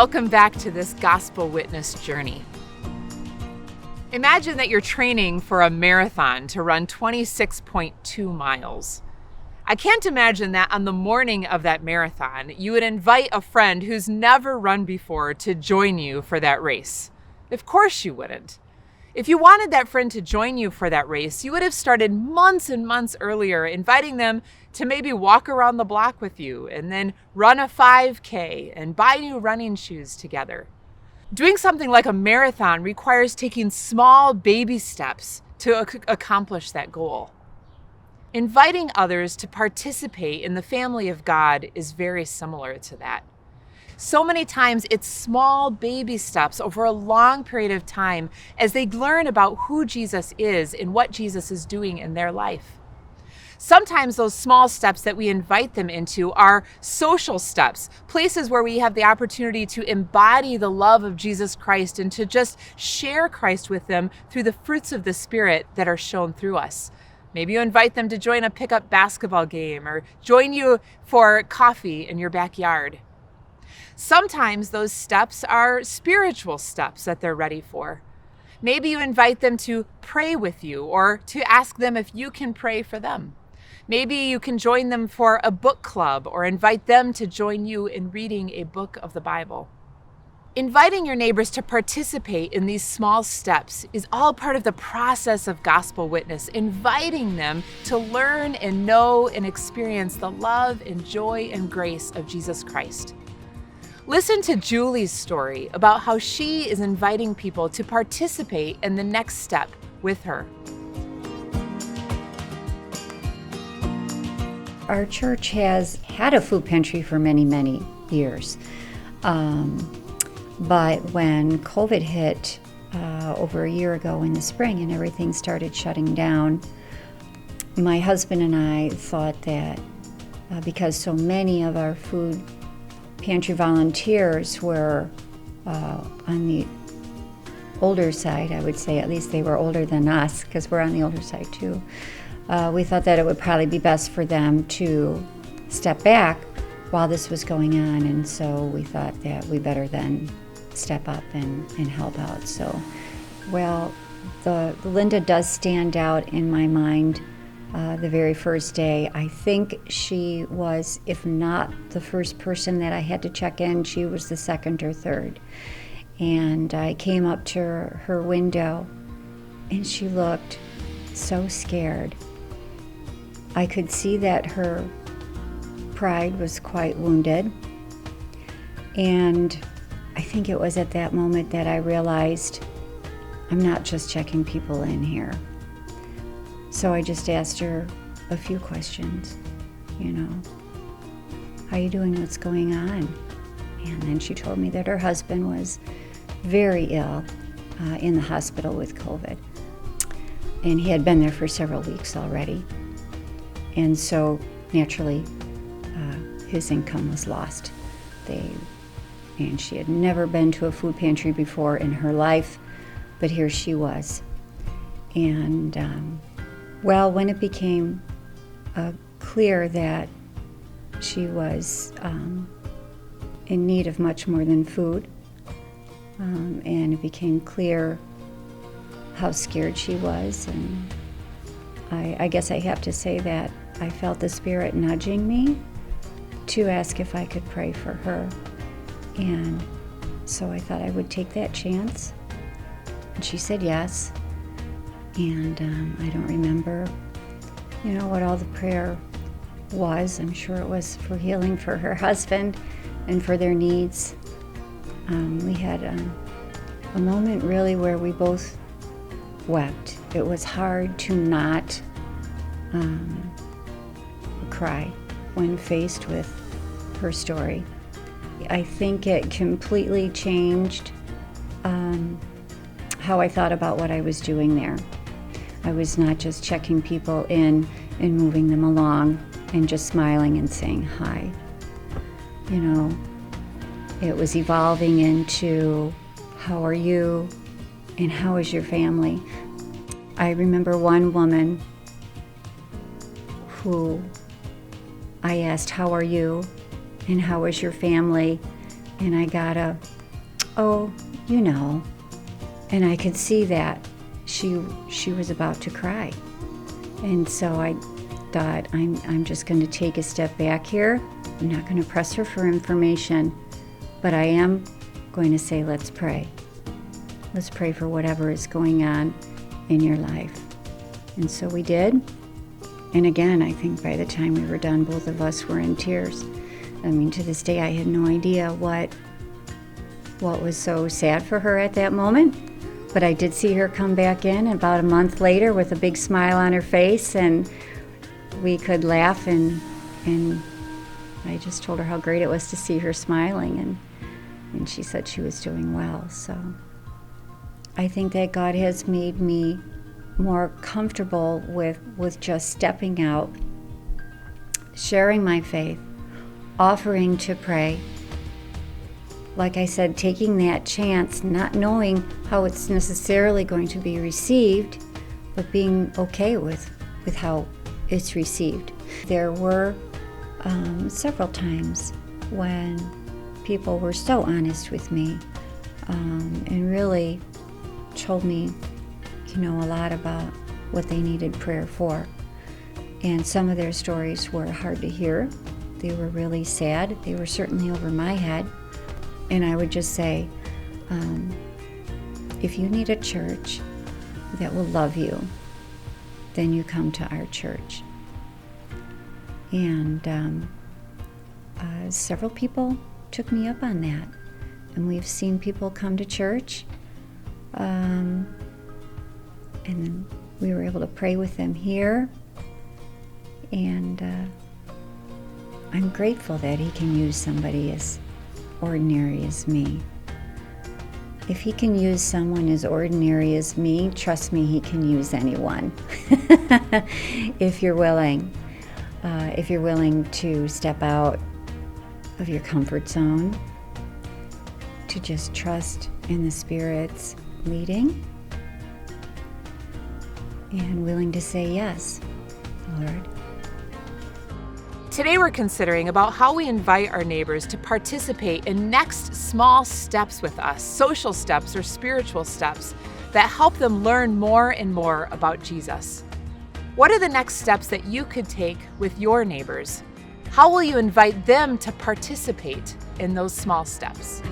Welcome back to this gospel witness journey. Imagine that you're training for a marathon to run 26.2 miles. I can't imagine that on the morning of that marathon, you would invite a friend who's never run before to join you for that race. Of course you wouldn't. If you wanted that friend to join you for that race, you would have started months and months earlier, inviting them to maybe walk around the block with you and then run a 5K and buy new running shoes together. Doing something like a marathon requires taking small baby steps to accomplish that goal. Inviting others to participate in the family of God is very similar to that. So many times it's small baby steps over a long period of time as they learn about who Jesus is and what Jesus is doing in their life. Sometimes those small steps that we invite them into are social steps, places where we have the opportunity to embody the love of Jesus Christ and to just share Christ with them through the fruits of the Spirit that are shown through us. Maybe you invite them to join a pickup basketball game or join you for coffee in your backyard. Sometimes those steps are spiritual steps that they're ready for. Maybe you invite them to pray with you or to ask them if you can pray for them. Maybe you can join them for a book club or invite them to join you in reading a book of the Bible. Inviting your neighbors to participate in these small steps is all part of the process of gospel witness, inviting them to learn and know and experience the love and joy and grace of Jesus Christ. Listen to Julie's story about how she is inviting people to participate in the next step with her. Our church has had a food pantry for many, many years. But when COVID hit over a year ago in the spring and everything started shutting down, my husband and I thought that because so many of our food pantry volunteers were on the older side, I would say, at least they were older than us because we're on the older side too. We thought that it would probably be best for them to step back while this was going on, and so we thought that we better then step up and help out. So, well, the Linda does stand out in my mind. The very first day, I think she was, if not the first person that I had to check in, she was the second or third. And I came up to her window, and she looked so scared. I could see that her pride was quite wounded. And I think it was at that moment that I realized I'm not just checking people in here. So I just asked her a few questions, how you doing, what's going on? And then she told me that her husband was very ill in the hospital with COVID. And he had been there for several weeks already. And so naturally, his income was lost. And she had never been to a food pantry before in her life, but here she was. And when it became clear that she was in need of much more than food, and it became clear how scared she was, and I guess I have to say that I felt the Spirit nudging me to ask if I could pray for her. And so I thought I would take that chance. And she said yes. And I don't remember, what all the prayer was. I'm sure it was for healing for her husband and for their needs. We had a moment really where we both wept. It was hard to not cry when faced with her story. I think it completely changed how I thought about what I was doing there. I was not just checking people in and moving them along and just smiling and saying hi. It was evolving into how are you and how is your family? I remember one woman who I asked, how are you and how is your family? And I got a "Oh, you know." And I could see that she was about to cry. And so I thought, I'm just going to take a step back here. I'm not going to press her for information, but I am going to say, let's pray. Let's pray for whatever is going on in your life. And so we did. And again, I think by the time we were done, both of us were in tears. I mean, to this day, I had no idea what was so sad for her at that moment. But I did see her come back in about a month later with a big smile on her face, and we could laugh, and I just told her how great it was to see her smiling, and she said she was doing well. So I think that God has made me more comfortable with just stepping out, sharing my faith, offering to pray. Like I said, taking that chance, not knowing how it's necessarily going to be received, but being okay with how it's received. There were several times when people were so honest with me and really told me, a lot about what they needed prayer for. And some of their stories were hard to hear. They were really sad. They were certainly over my head. And I would just say, if you need a church that will love you, then you come to our church. And several people took me up on that. And we've seen people come to church, and we were able to pray with them here. And I'm grateful that He can use somebody as ordinary as me. If He can use someone as ordinary as me, trust me, He can use anyone. If you're willing to step out of your comfort zone, to just trust in the Spirit's leading, and willing to say, yes, Lord. Today we're considering about how we invite our neighbors to participate in next small steps with us, social steps or spiritual steps that help them learn more and more about Jesus. What are the next steps that you could take with your neighbors? How will you invite them to participate in those small steps?